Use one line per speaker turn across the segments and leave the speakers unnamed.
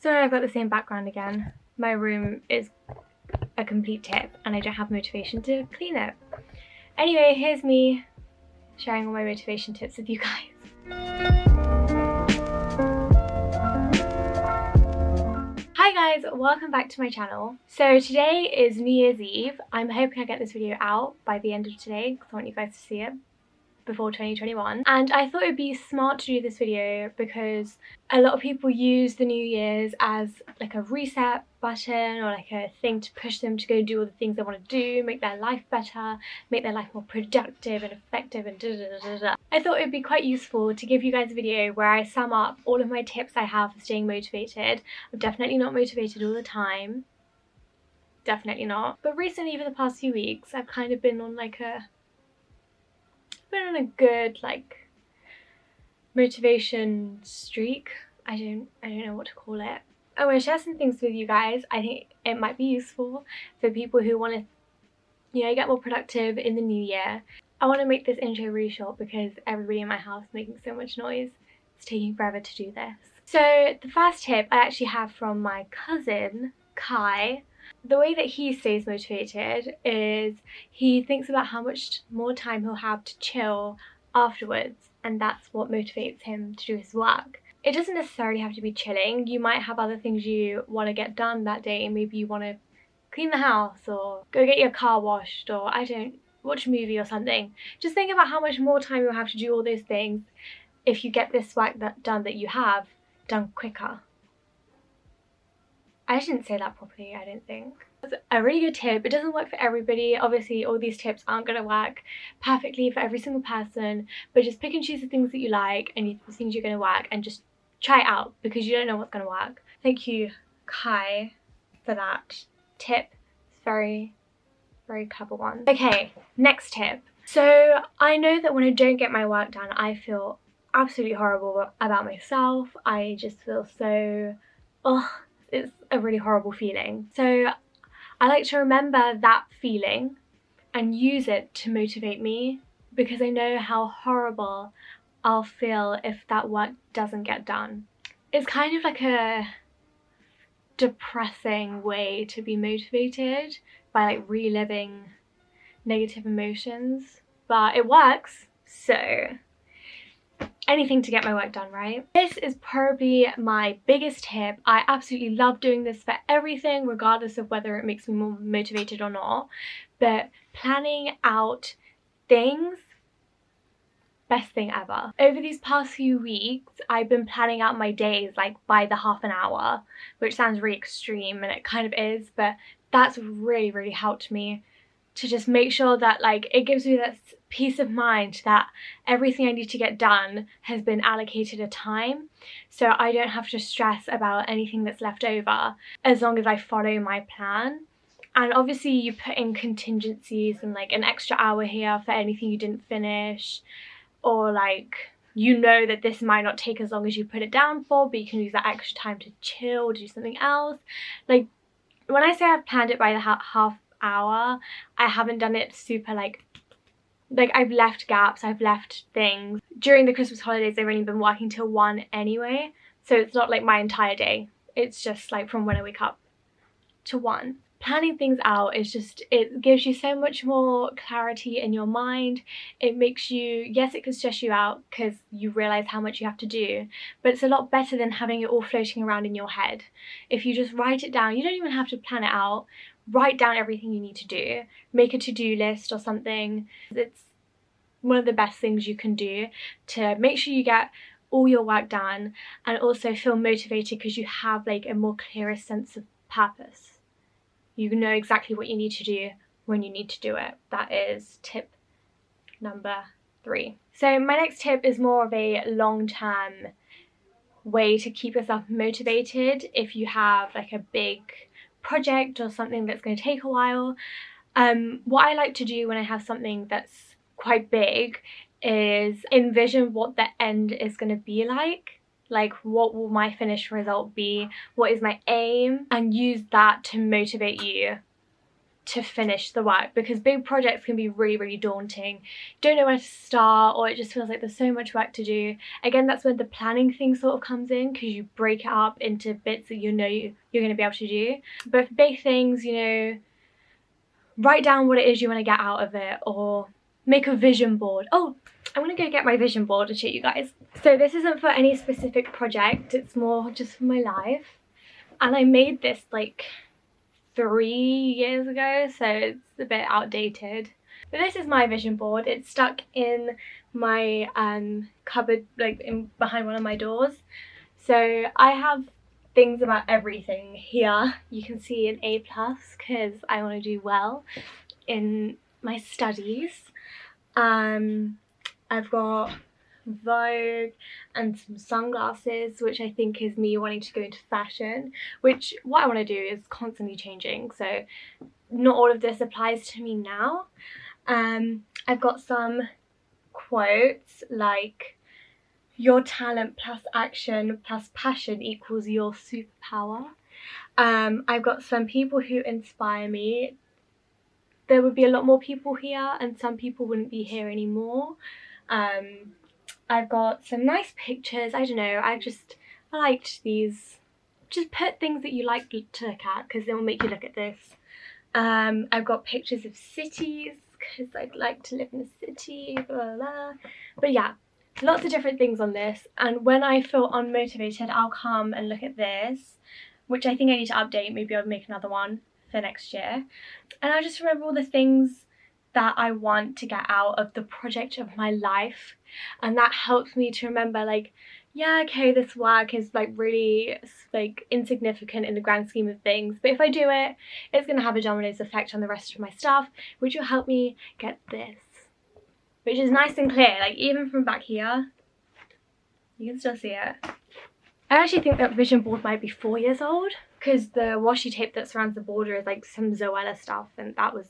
Sorry, I've got the same background again. My room is a complete tip and I don't have motivation to clean it. Anyway, here's me sharing all my motivation tips with you guys. Hi guys, welcome back to my channel. So today is New Year's Eve. I'm hoping I get this video out by the end of today because I want you guys to see it before 2021, and I thought it'd be smart to do this video because a lot of people use the New Year's as like a reset button or like a thing to push them to go do all the things they want to do, make their life better, make their life more productive and effective and da-da-da-da-da. I thought it'd be quite useful to give you guys a video where I sum up all of my tips I have for staying motivated. I'm definitely not motivated all the time, definitely not, but recently for the past few weeks I've kind of been on a good like motivation streak. I don't know what to call it. I want to share some things with you guys. I think it might be useful for people who want to, you know, get more productive in the new year. I want to make this intro really short because everybody in my house is making so much noise. It's taking forever to do this. So the first tip I actually have from my cousin Kai. The way that he stays motivated is he thinks about how much more time he'll have to chill afterwards, and that's what motivates him to do his work. It doesn't necessarily have to be chilling. You might have other things you want to get done that day. Maybe you want to clean the house or go get your car washed or watch a movie or something. Just think about how much more time you'll have to do all those things if you get this work done that you have done quicker. I didn't say that properly, I don't think. It's a really good tip. It doesn't work for everybody. Obviously, all these tips aren't going to work perfectly for every single person, but just pick and choose the things that you like and the things you're going to work and just try it out because you don't know what's going to work. Thank you, Kai, for that tip. It's very, very clever one. Okay, next tip. So I know that when I don't get my work done, I feel absolutely horrible about myself. I just feel so, it's a really horrible feeling. So I like to remember that feeling and use it to motivate me because I know how horrible I'll feel if that work doesn't get done. It's kind of like a depressing way to be motivated by like reliving negative emotions, but it works, so anything to get my work done, right? This is probably my biggest tip. I absolutely love doing this for everything, regardless of whether it makes me more motivated or not. But planning out things, best thing ever. Over these past few weeks, I've been planning out my days like by the half an hour, which sounds really extreme and it kind of is, but that's really, really helped me to just make sure that like it gives me that peace of mind that everything I need to get done has been allocated a time, so I don't have to stress about anything that's left over as long as I follow my plan. And obviously you put in contingencies and like an extra hour here for anything you didn't finish, or like you know that this might not take as long as you put it down for, but you can use that extra time to chill, do something else. Like when I say I've planned it by the half hour, I haven't done it super like I've left gaps, I've left things. During the Christmas holidays I've only been working till 1 anyway, so it's not like my entire day. It's just like from when I wake up to 1. Planning things out is just, it gives you so much more clarity in your mind. It makes you, yes, it can stress you out because you realise how much you have to do, but it's a lot better than having it all floating around in your head. If you just write it down, you don't even have to plan it out. Write down everything you need to do. Make a to-do list or something. It's one of the best things you can do to make sure you get all your work done and also feel motivated because you have like a more clearer sense of purpose. You know exactly what you need to do when you need to do it. That is tip number 3. So my next tip is more of a long-term way to keep yourself motivated if you have like a big project or something that's going to take a while. What I like to do when I have something that's quite big is envision what the end is going to be like what will my finished result be, what is my aim, and use that to motivate you to finish the work, because big projects can be really, really daunting. Don't know where to start, or it just feels like there's so much work to do. Again, that's when the planning thing sort of comes in, because you break it up into bits that you know you're going to be able to do. But for big things, you know, write down what it is you want to get out of it, or make a vision board. Oh, I'm gonna go get my vision board to show you guys. So this isn't for any specific project, it's more just for my life. And I made this like 3 years ago, so it's a bit outdated. But this is my vision board. It's stuck in my cupboard, like behind one of my doors. So I have things about everything here. You can see an A+, because I want to do well in my studies. I've got Vogue and some sunglasses, which I think is me wanting to go into fashion, which what I want to do is constantly changing, so not all of this applies to me now. I've got some quotes like, your talent plus action plus passion equals your superpower. I've got some people who inspire me. There would be a lot more people here, and some people wouldn't be here anymore. I've got some nice pictures. I don't know, I liked these. Just put things that you like to look at, because they will make you look at this. I've got pictures of cities, because I'd like to live in a city, blah, blah, blah. But yeah, lots of different things on this. And when I feel unmotivated, I'll come and look at this, which I think I need to update. Maybe I'll make another one for next year. And I just remember all the things that I want to get out of the project of my life, and that helps me to remember, like, yeah, okay, this work is like really like insignificant in the grand scheme of things, but if I do it, it's going to have a dominoes effect on the rest of my stuff, which will help me get this, which is nice and clear. Like, even from back here you can still see it. I actually think that vision board might be 4 years old, because the washi tape that surrounds the border is like some Zoella stuff, and that was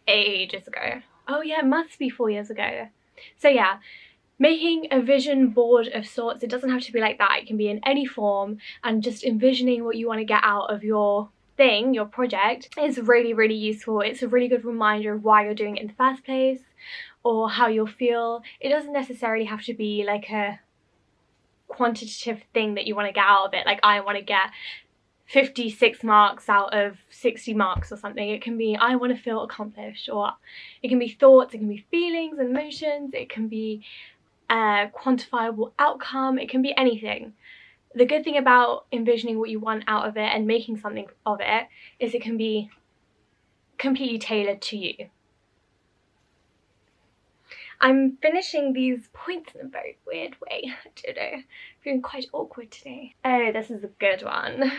ages ago. Oh yeah, it must be 4 years ago. So yeah, making a vision board of sorts, it doesn't have to be like that, it can be in any form, and just envisioning what you want to get out of your thing, your project, is really, really useful. It's a really good reminder of why you're doing it in the first place, or how you'll feel. It doesn't necessarily have to be like a quantitative thing that you want to get out of it, like I want to get 56 marks out of 60 marks or something. It can be, I want to feel accomplished, or it can be thoughts, it can be feelings and emotions, it can be a quantifiable outcome, it can be anything. The good thing about envisioning what you want out of it and making something of it is it can be completely tailored to you. I'm finishing these points in a very weird way. I don't know. I'm feeling quite awkward today. Oh, this is a good one.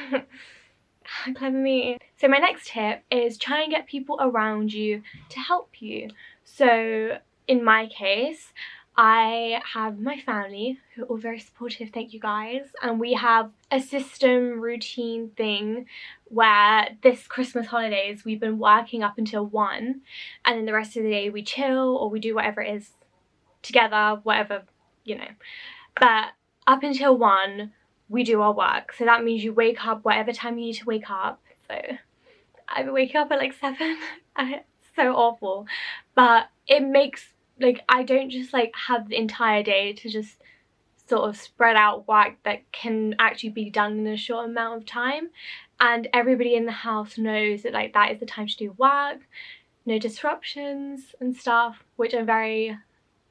Clever me. So my next tip is try and get people around you to help you. So in my case, I have my family who are all very supportive, thank you guys, and we have a system routine thing where this Christmas holidays we've been working up until 1, and then the rest of the day we chill or we do whatever it is together, whatever, you know. But up until 1 we do our work, so that means you wake up whatever time you need to wake up. So I wake up at like 7 and it's so awful, but it makes, like, I don't just like have the entire day to just sort of spread out work that can actually be done in a short amount of time, and everybody in the house knows that like that is the time to do work, no disruptions and stuff, which are very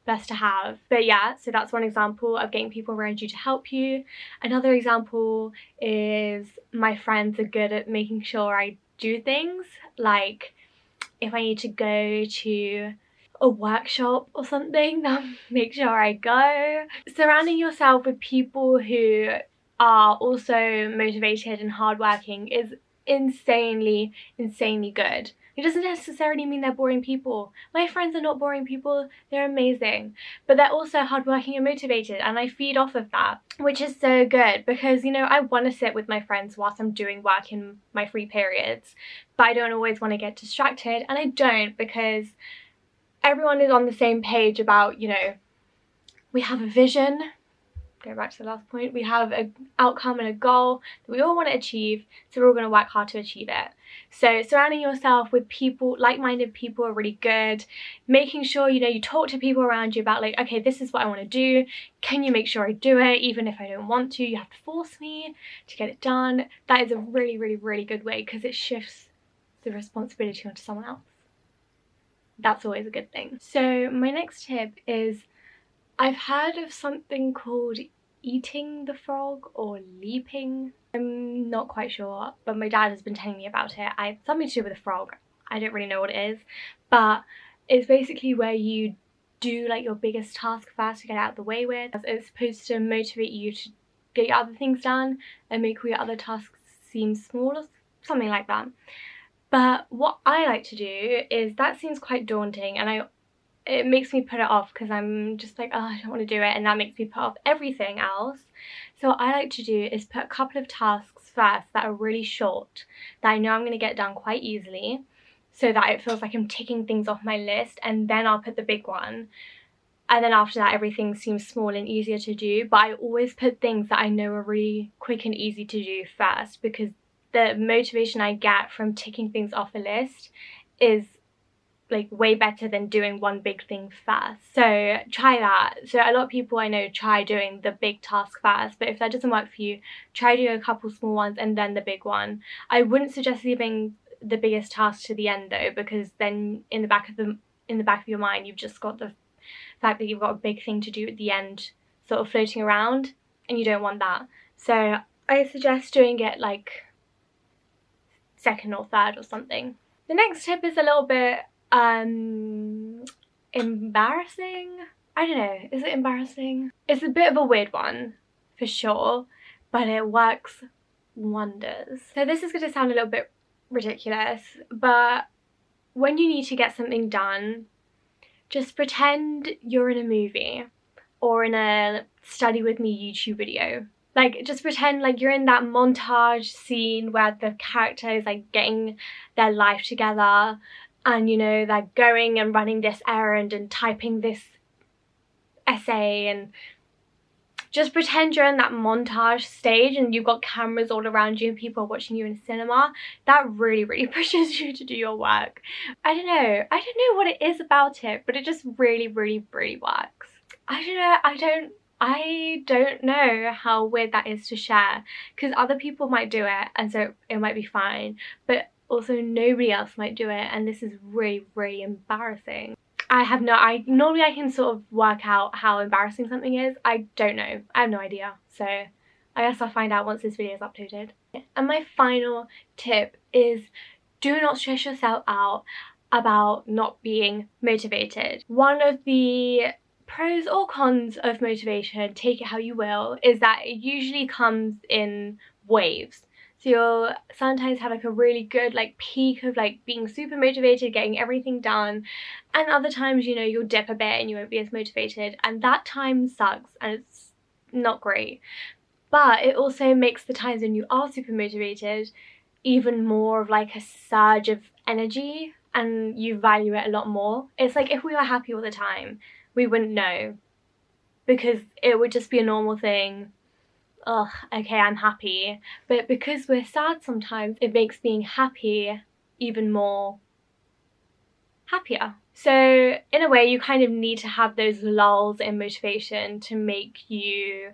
best to have. But yeah, so that's one example of getting people around you to help you. Another example is my friends are good at making sure I do things, like if I need to go to a workshop or something, they'll make sure I go. Surrounding yourself with people who are also motivated and hardworking is insanely good. It doesn't necessarily mean they're boring people. My friends are not boring people, they're amazing, but they're also hardworking and motivated, and I feed off of that, which is so good, because, you know, I want to sit with my friends whilst I'm doing work in my free periods, but I don't always want to get distracted, and I don't, because everyone is on the same page about, you know, we have a vision, going back to the last point, we have an outcome and a goal that we all want to achieve, so we're all going to work hard to achieve it. So surrounding yourself with people, like-minded people, are really good. Making sure, you know, you talk to people around you about like, okay, this is what I want to do. Can you make sure I do it? Even if I don't want to, you have to force me to get it done. That is a really, really, really good way, because it shifts the responsibility onto someone else. That's always a good thing. So my next tip is, I've heard of something called eating the frog or leaping. I'm not quite sure, but my dad has been telling me about it. It's something to do with a frog. I don't really know what it is, but it's basically where you do like your biggest task first to get out of the way with. It's supposed to motivate you to get your other things done and make all your other tasks seem smaller, something like that. But what I like to do is, that seems quite daunting, and it makes me put it off because I'm just like, oh, I don't want to do it, and that makes me put off everything else. So what I like to do is put a couple of tasks first that are really short, that I know I'm going to get done quite easily, so that it feels like I'm ticking things off my list, and then I'll put the big one. And then after that, everything seems small and easier to do. But I always put things that I know are really quick and easy to do first, because the motivation I get from ticking things off a list is like way better than doing one big thing first. So try that. So a lot of people I know try doing the big task first, but if that doesn't work for you, try doing a couple small ones and then the big one. I wouldn't suggest leaving the biggest task to the end though, because then in the back of your mind, you've just got the fact that you've got a big thing to do at the end sort of floating around, and you don't want that. So I suggest doing it like second or third or something. The next tip is a little bit embarrassing. I don't know, is it embarrassing? It's a bit of a weird one for sure, but it works wonders. So this is going to sound a little bit ridiculous, but when you need to get something done, just pretend you're in a movie or in a study with me YouTube video. Like, just pretend like you're in that montage scene where the character is like getting their life together, and you know, they're going and running this errand and typing this essay, and just pretend you're in that montage stage and you've got cameras all around you and people are watching you in cinema. That really, really pushes you to do your work. I don't know what it is about it, but it just really, really, really works. I don't know how weird that is to share, because other people might do it and so it might be fine, but also nobody else might do it, and this is really, really embarrassing. Normally I can sort of work out how embarrassing something is. I don't know. I have no idea. So I guess I'll find out once this video is uploaded. And my final tip is, do not stress yourself out about not being motivated. One of the pros or cons of motivation, take it how you will, is that it usually comes in waves. So you'll sometimes have like a really good like peak of like being super motivated, getting everything done, and other times, you know, you'll dip a bit and you won't be as motivated, and that time sucks and it's not great. But it also makes the times when you are super motivated even more of like a surge of energy, and you value it a lot more. It's like if we were happy all the time, we wouldn't know, because it would just be a normal thing. Ugh, okay, I'm happy. But because we're sad sometimes, it makes being happy even more happier. So in a way, you kind of need to have those lulls in motivation to make you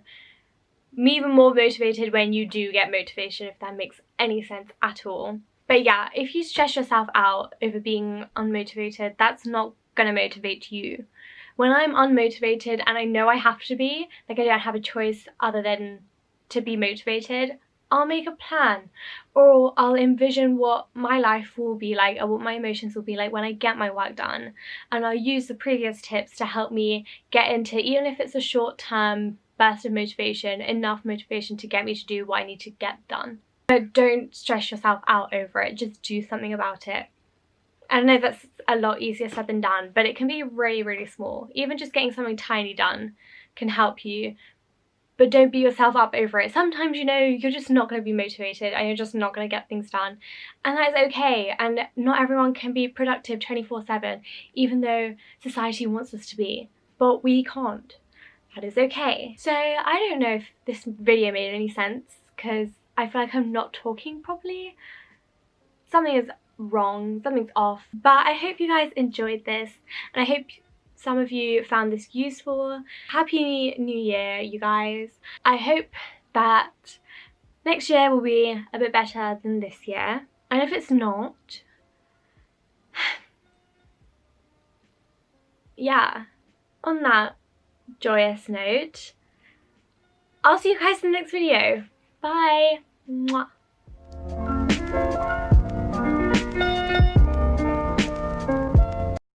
even more motivated when you do get motivation, if that makes any sense at all. But yeah, if you stress yourself out over being unmotivated, that's not gonna motivate you. When I'm unmotivated and I know I have to be, like I don't have a choice other than to be motivated, I'll make a plan, or I'll envision what my life will be like or what my emotions will be like when I get my work done, and I'll use the previous tips to help me get into, even if it's a short-term burst of motivation, enough motivation to get me to do what I need to get done. But don't stress yourself out over it, just do something about it. I know that's a lot easier said than done, but it can be really, really small. Even just getting something tiny done can help you. But don't beat yourself up over it. Sometimes, you know, you're just not going to be motivated and you're just not going to get things done. And that is okay. And not everyone can be productive 24/7, even though society wants us to be. But we can't. that is okay. So I don't know if this video made any sense because I feel like I'm not talking properly. Something is wrong, something's off, but I hope you guys enjoyed this and I hope some of you found this useful. Happy New Year, you guys. I hope that next year will be a bit better than this year, and if it's not, yeah, on that joyous note, I'll see you guys in the next video. Bye! Mwah.